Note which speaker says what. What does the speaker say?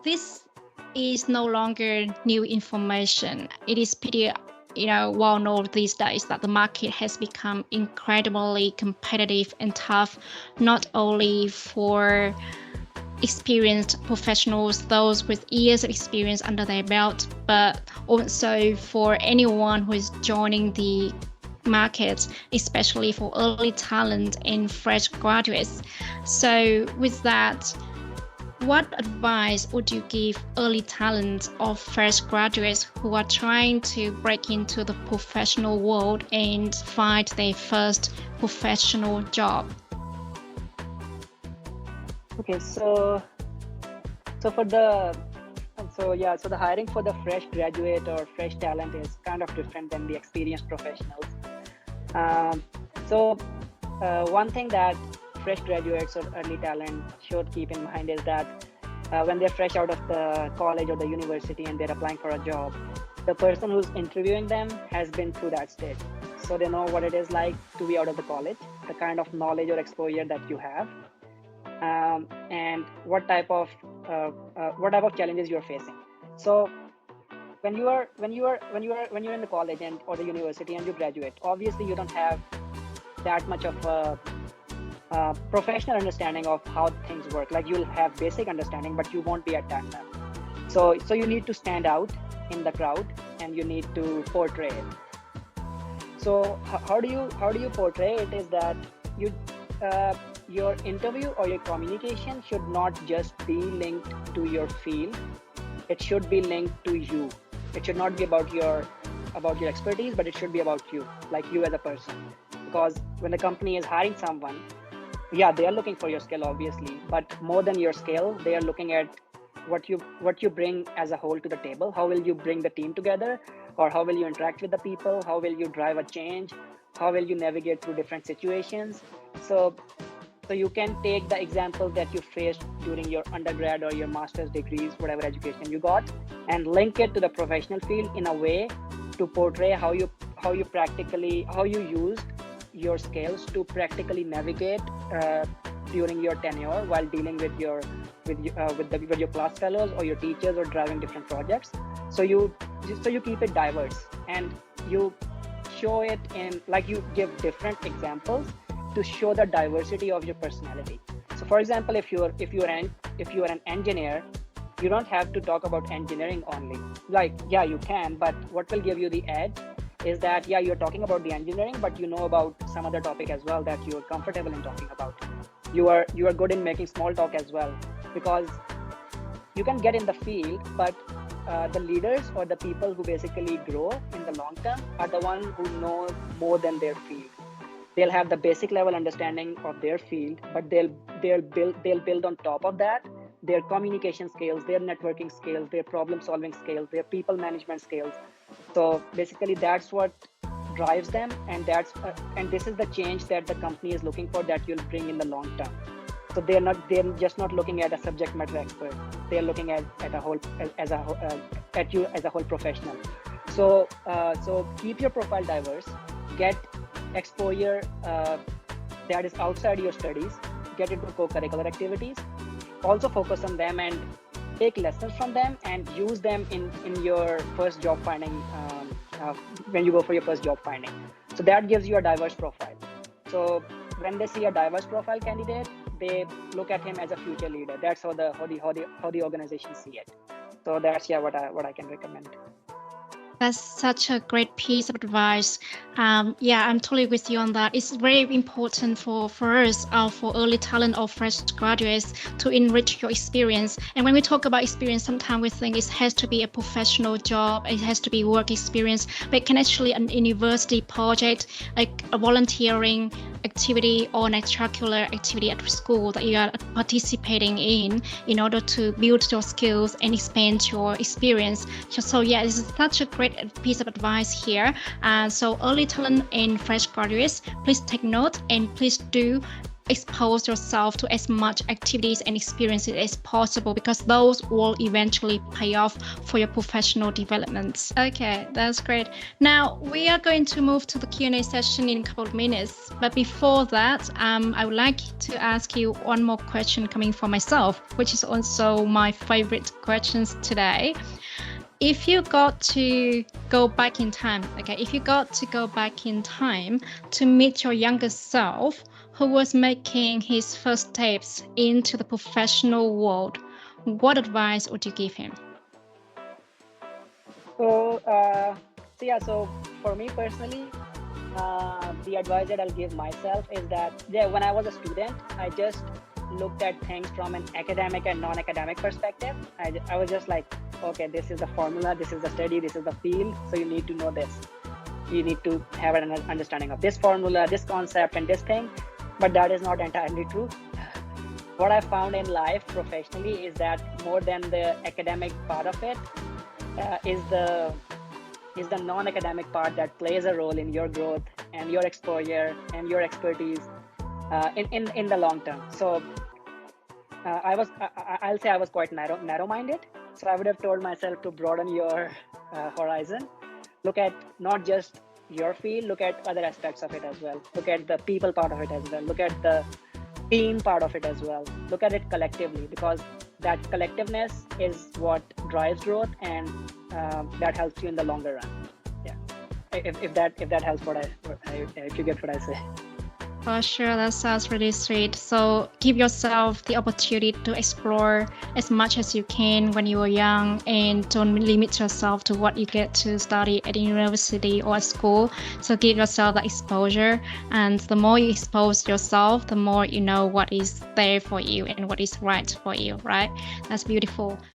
Speaker 1: This is no longer new information. It is pretty well known these days that the market has become incredibly competitive and tough, not only for experienced professionals, those with years of experience under their belt, but also for anyone who is joining the market, especially for early talent and fresh graduates. So with that, what advice would you give early talent or fresh graduates who are trying to break into the professional world and find their first professional job?
Speaker 2: Okay, so for the so the hiring for the fresh graduate or fresh talent is kind of different than the experienced professionals. One thing that fresh graduates or early talent should keep in mind is that when they're fresh out of the college or the university and they're applying for a job, the person who's interviewing them has been through that stage. So they know what it is like to be out of the college, the kind of knowledge or exposure that you have, and what type of challenges you're facing. So when you're in the college and or the university and you graduate, obviously you don't have that much of a professional understanding of how things work. Like you'll have basic understanding, but you won't be at that level. So you need to stand out in the crowd and you need to portray it. So how do you portray it is that your interview or your communication should not just be linked to your field. It should be linked to you. It should not be about your expertise, but it should be about you, like you as a person. Because when the company is hiring someone, yeah, they are looking for your skill, obviously, but more than your skill, they are looking at what you bring as a whole to the table. How will you bring the team together, or how will you interact with the people? How will you drive a change? How will you navigate through different situations? So you can take the example that you faced during your undergrad or your master's degrees, whatever education you got, and link it to the professional field in a way to portray how you used your skills to practically navigate during your tenure while dealing with your class fellows or your teachers or driving different projects. So you keep it diverse and you show it in, like, you give different examples to show the diversity of your personality. So for example, if you are an engineer, you don't have to talk about engineering only. Like, yeah, you can, but what will give you the edge is that, yeah, you're talking about the engineering, but you know about some other topic as well that you're comfortable in talking about. You are good in making small talk as well, because you can get in the field, but the leaders or the people who basically grow in the long term are the ones who know more than their field. They'll have the basic level understanding of their field, but they'll build on top of that their communication skills, their networking skills, their problem solving skills, their people management skills. So basically that's what drives them, and this is the change that the company is looking for, that you'll bring in the long term. So they're just not looking at a subject matter expert. They're looking at you as a whole professional. So keep your profile diverse, get exposure that is outside your studies, get into co-curricular activities, also focus on them and take lessons from them and use them in your first job finding, when you go for your first job finding. So that gives you a diverse profile. So when they see a diverse profile candidate, they look at him as a future leader. That's how the organization see it. So that's what I can recommend.
Speaker 1: That's such a great piece of advice. I'm totally with you on that. It's very important for us, for early talent or fresh graduates, to enrich your experience. And when we talk about experience, sometimes we think it has to be a professional job, it has to be work experience, but it can actually an university project, like a volunteering activity or an extracurricular activity at school that you are participating in order to build your skills and expand your experience. So this is such a great piece of advice here. So early talent and fresh graduates, please take note and please do expose yourself to as much activities and experiences as possible, because those will eventually pay off for your professional developments. Okay, that's great. Now we are going to move to the Q&A session in a couple of minutes. But before that, I would like to ask you one more question coming from myself, which is also my favorite questions today. If you got to go back in time, to meet your younger self who was making his first steps into the professional world, what advice would you give him?
Speaker 2: So for me personally, the advice that I'll give myself is that when I was a student, I just looked at things from an academic and non-academic perspective. I was just like, okay, this is the formula, this is the study, this is the field, so you need to know this. You need to have an understanding of this formula, this concept, and this thing. But that is not entirely true. What I found in life professionally is that more than the academic part of it, is the non-academic part that plays a role in your growth and your exposure and your expertise in the long term. So I'll say I was quite narrow-minded. So I would have told myself to broaden your horizon. Look at not just your field, look at other aspects of it as well. Look at the people part of it as well. Look at the team part of it as well. Look at it collectively, because that collectiveness is what drives growth, and that helps you in the longer run. Yeah, if that helps, if you get what I say.
Speaker 1: For sure, that sounds really sweet. So give yourself the opportunity to explore as much as you can when you are young, and don't limit yourself to what you get to study at university or at school. So give yourself the exposure, and the more you expose yourself, the more you know what is there for you and what is right for you, right? That's beautiful.